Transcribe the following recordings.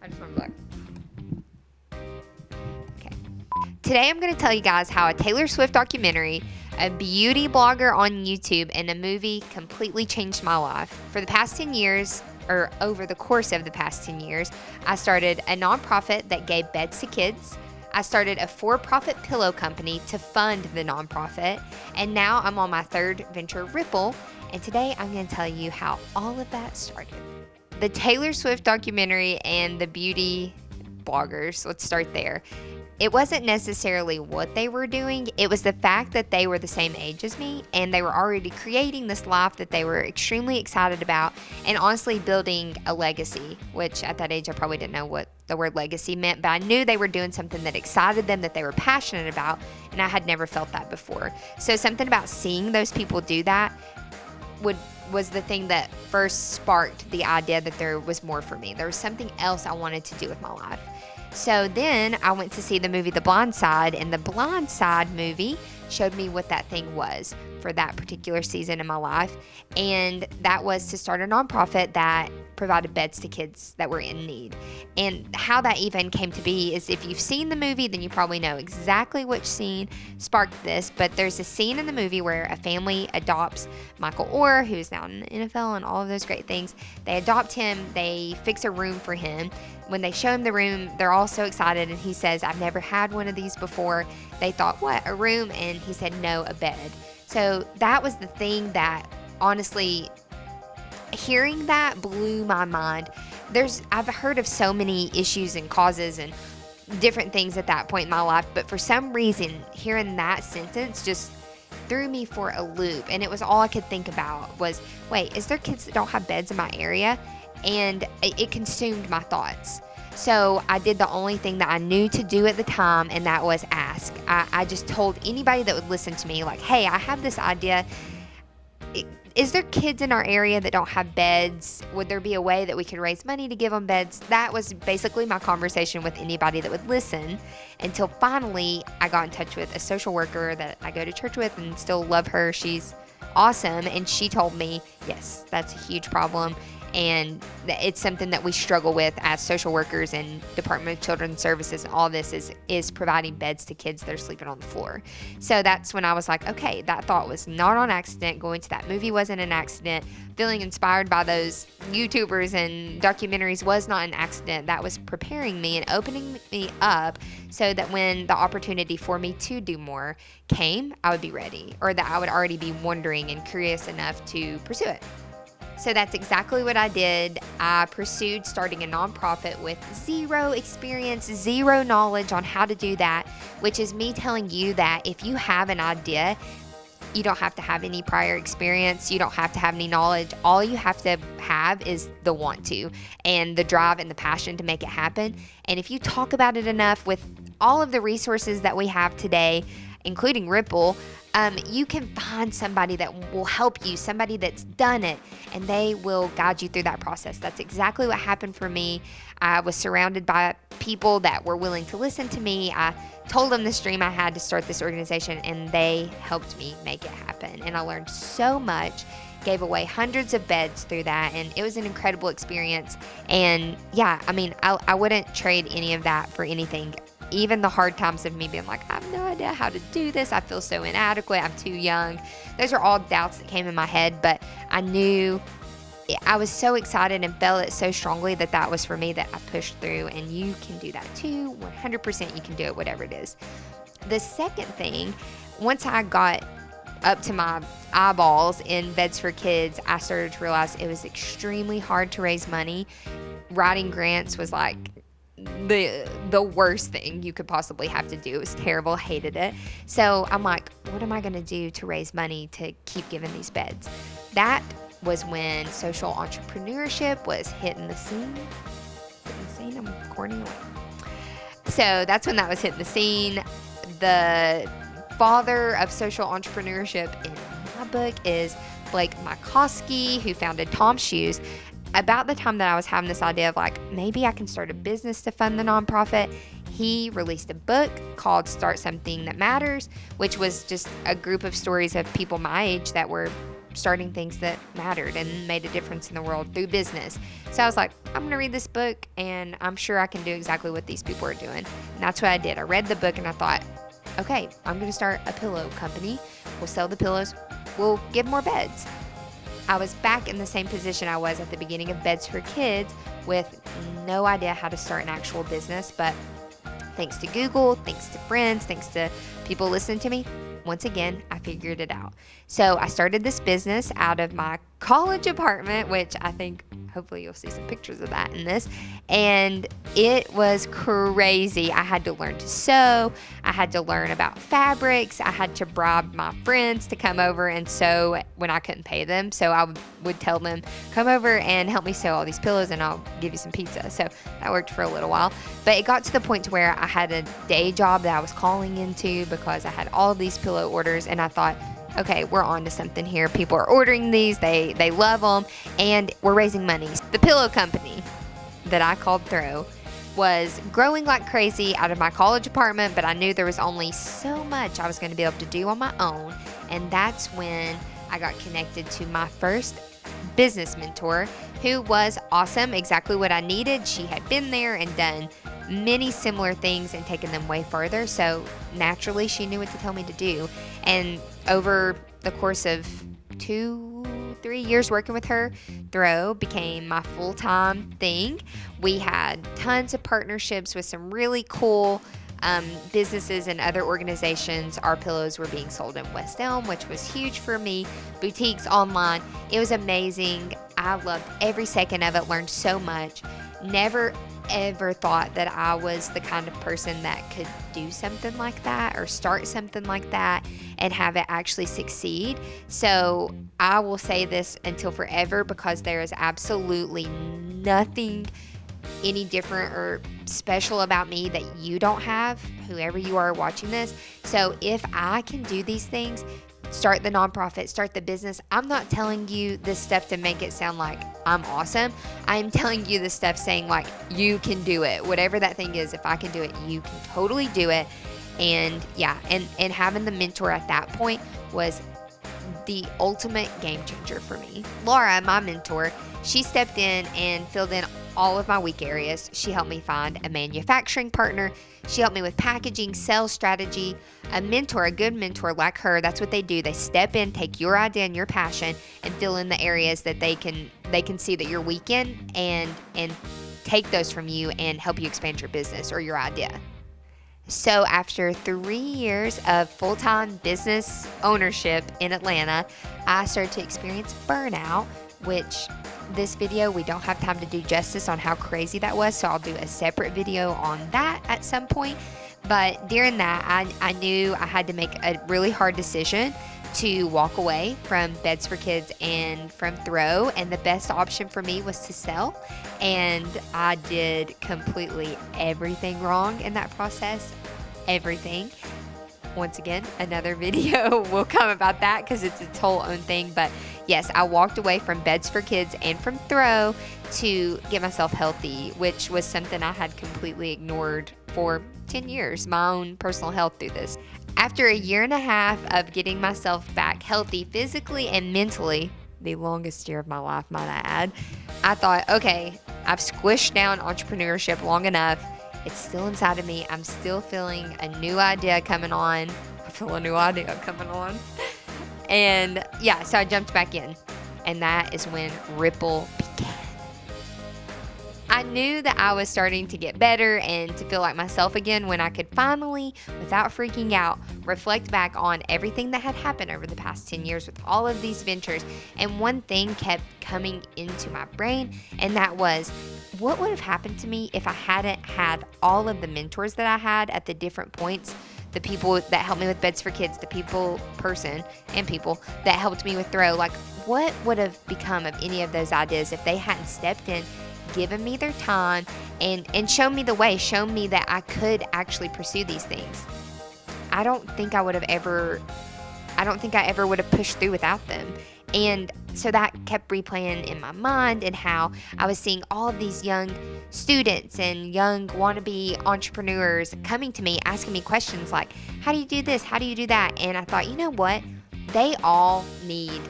I just want to look. Okay. Today I'm going to tell you guys how a Taylor Swift documentary, a beauty blogger on YouTube, and a movie completely changed my life. For the past 10 years, or over the course of the past 10 years, I started a nonprofit that gave beds to kids. I started a for-profit pillow company to fund the nonprofit. And now I'm on my third venture, Ripple. And today I'm going to tell you how all of that started. The Taylor Swift documentary and the beauty bloggers, let's start there. It wasn't necessarily what they were doing. It was the fact that they were the same age as me and they were already creating this life that they were extremely excited about and honestly building a legacy, which at that age I probably didn't know what the word legacy meant, but I knew they were doing something that excited them, that they were passionate about, and I had never felt that before. So something about seeing those people do that was the thing that first sparked the idea that there was more for me. There was something else I wanted to do with my life. So then I went to see the movie The Blind Side, and the Blind Side movie showed me what that thing was for that particular season in my life. And that was to start a nonprofit that provided beds to kids that were in need. And how that even came to be is if you've seen the movie, then you probably know exactly which scene sparked this. But there's a scene in the movie where a family adopts Michael Orr, who's now in the NFL and all of those great things. They adopt him, they fix a room for him. When they show him the room, they're all so excited, and he says, "I've never had one of these before." They thought, "What, a room?" And he said, "No, a bed." So that was the thing that, honestly, hearing that blew my mind. I've heard of so many issues and causes and different things at that point in my life, but for some reason, hearing that sentence just threw me for a loop. And it was all I could think about was, wait, is there kids that don't have beds in my area? And it consumed my thoughts. So I did the only thing that I knew to do at the time, and that was ask. I just told anybody that would listen to me, like, hey, I have this idea. Is there kids in our area that don't have beds? Would there be a way that we could raise money to give them beds? That was basically my conversation with anybody that would listen, until finally I got in touch with a social worker that I go to church with and still love her. She's awesome. And she told me, yes, that's a huge problem. And it's something that we struggle with as social workers and Department of Children's Services. And all this is providing beds to kids that are sleeping on the floor. So that's when I was like, okay, that thought was not on accident. Going to that movie wasn't an accident. Feeling inspired by those YouTubers and documentaries was not an accident. That was preparing me and opening me up so that when the opportunity for me to do more came, I would be ready, or that I would already be wondering and curious enough to pursue it. So that's exactly what I did. I pursued starting a nonprofit with zero experience, zero knowledge on how to do that, which is me telling you that if you have an idea, you don't have to have any prior experience. You don't have to have any knowledge. All you have to have is the want to and the drive and the passion to make it happen. And if you talk about it enough with all of the resources that we have today, including Ripple, you can find somebody that will help you, somebody that's done it, and they will guide you through that process. That's exactly what happened for me. I was surrounded by people that were willing to listen to me. I told them this dream I had to start this organization, and they helped me make it happen. And I learned so much, gave away hundreds of beds through that, and it was an incredible experience. And yeah, I mean, I wouldn't trade any of that for anything. Even the hard times of me being like, I have no idea how to do this. I feel so inadequate. I'm too young. Those are all doubts that came in my head, but I knew I was so excited and felt it so strongly that that was for me, that I pushed through. And you can do that too. 100% you can do it, whatever it is. The second thing, once I got up to my eyeballs in beds for kids, I started to realize it was extremely hard to raise money. Writing grants was like the worst thing you could possibly have to do. It was terrible. Hated it. So I'm like, what am I going to do to raise money to keep giving these beds? That was when social entrepreneurship was hitting the scene. I'm recording away. So that's when that was hitting the scene. The father of social entrepreneurship in my book is Blake Mycoskie, who founded Tom's Shoes. About the time that I was having this idea of like, maybe I can start a business to fund the nonprofit, he released a book called Start Something That Matters, which was just a group of stories of people my age that were starting things that mattered and made a difference in the world through business. So I was like, I'm going to read this book, and I'm sure I can do exactly what these people are doing. And that's what I did. I read the book, and I thought, okay, I'm going to start a pillow company. We'll sell the pillows. We'll get more beds. I was back in the same position I was at the beginning of Beds for Kids, with no idea how to start an actual business, but thanks to Google, thanks to friends, thanks to people listening to me, once again, I figured it out. So I started this business out of my college apartment, which I think hopefully you'll see some pictures of that in this. And it was crazy. I had to learn to sew. I had to learn about fabrics. I had to bribe my friends to come over and sew when I couldn't pay them. So I would tell them, come over and help me sew all these pillows and I'll give you some pizza. So that worked for a little while. But it got to the point to where I had a day job that I was calling into because I had all of these pillow orders, and I thought, okay, we're on to something here. People are ordering these, they love them, and we're raising money. The pillow company that I called Throw was growing like crazy out of my college apartment, but I knew there was only so much I was going to be able to do on my own, and that's when I got connected to my first business mentor, who was awesome, exactly what I needed. She had been there and done many similar things and taken them way further, so naturally she knew what to tell me to do. And over the course of 2-3 years working with her, Throw became my full-time thing. We had tons of partnerships with some really cool businesses and other organizations. Our pillows were being sold in West Elm, which was huge for me. Boutiques, online. It was amazing. I loved every second of it, learned so much. Never ever thought that I was the kind of person that could do something like that or start something like that and have it actually succeed. So I will say this until forever, because there is absolutely nothing any different or special about me that you don't have, whoever you are watching this. So if I can do these things, start the nonprofit, start the business, I'm not telling you this stuff to make it sound like I'm awesome. I'm telling you this stuff saying like, you can do it. Whatever that thing is, if I can do it, you can totally do it. And yeah, and having the mentor at that point was the ultimate game changer for me. Laura, my mentor, she stepped in and filled in all of my weak areas. She helped me find a manufacturing partner. She helped me with packaging, sales strategy. A mentor, a good mentor like her, that's what they do. They step in, take your idea and your passion, and fill in the areas that they can see that you're weak in, and take those from you and help you expand your business or your idea. So after 3 years of full-time business ownership in Atlanta, I started to experience burnout, which this video, we don't have time to do justice on how crazy that was, so I'll do a separate video on that at some point. But during that, I knew I had to make a really hard decision to walk away from Beds for Kids and from Throw, and the best option for me was to sell. And I did completely everything wrong in that process. Everything. Once again, another video will come about that because it's its whole own thing. But yes, I walked away from Beds for Kids and from Throw to get myself healthy, which was something I had completely ignored for 10 years, my own personal health through this. After a year and a half of getting myself back healthy physically and mentally, the longest year of my life, might I add, I thought, okay, I've squished down entrepreneurship long enough. It's still inside of me. I'm still feeling a new idea coming on. I feel a new idea coming on. And yeah, so I jumped back in. And that is when Ripple began. I knew that I was starting to get better and to feel like myself again when I could finally, without freaking out, reflect back on everything that had happened over the past 10 years with all of these ventures. And one thing kept coming into my brain, and that was, what would have happened to me if I hadn't had all of the mentors that I had at the different points? The people that helped me with Beds for Kids, the people that helped me with Throw. Like, what would have become of any of those ideas if they hadn't stepped in, given me their time, and shown me the way, shown me that I could actually pursue these things? I don't think I ever would have pushed through without them. And so that kept replaying in my mind, and how I was seeing all of these young students and young wannabe entrepreneurs coming to me, asking me questions like, how do you do this? How do you do that? And I thought, you know what? They all need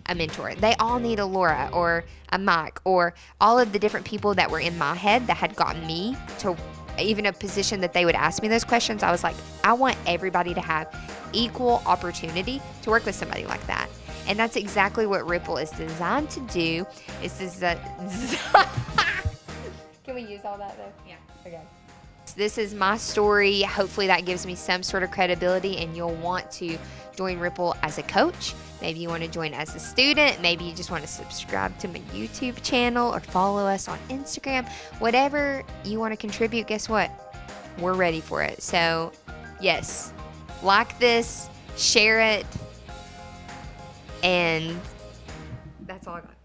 a mentor. They all need a Laura or a Mike or all of the different people that were in my head that had gotten me to even a position that they would ask me those questions. I was like, I want everybody to have equal opportunity to work with somebody like that. And that's exactly what Ripple is designed to do. It's designed. Can we use all that though? Yeah. Okay. This is my story. Hopefully that gives me some sort of credibility, and you'll want to join Ripple as a coach. Maybe you want to join as a student. Maybe you just want to subscribe to my YouTube channel or follow us on Instagram. Whatever you want to contribute, guess what? We're ready for it. So, yes, like this, share it, and that's all I got.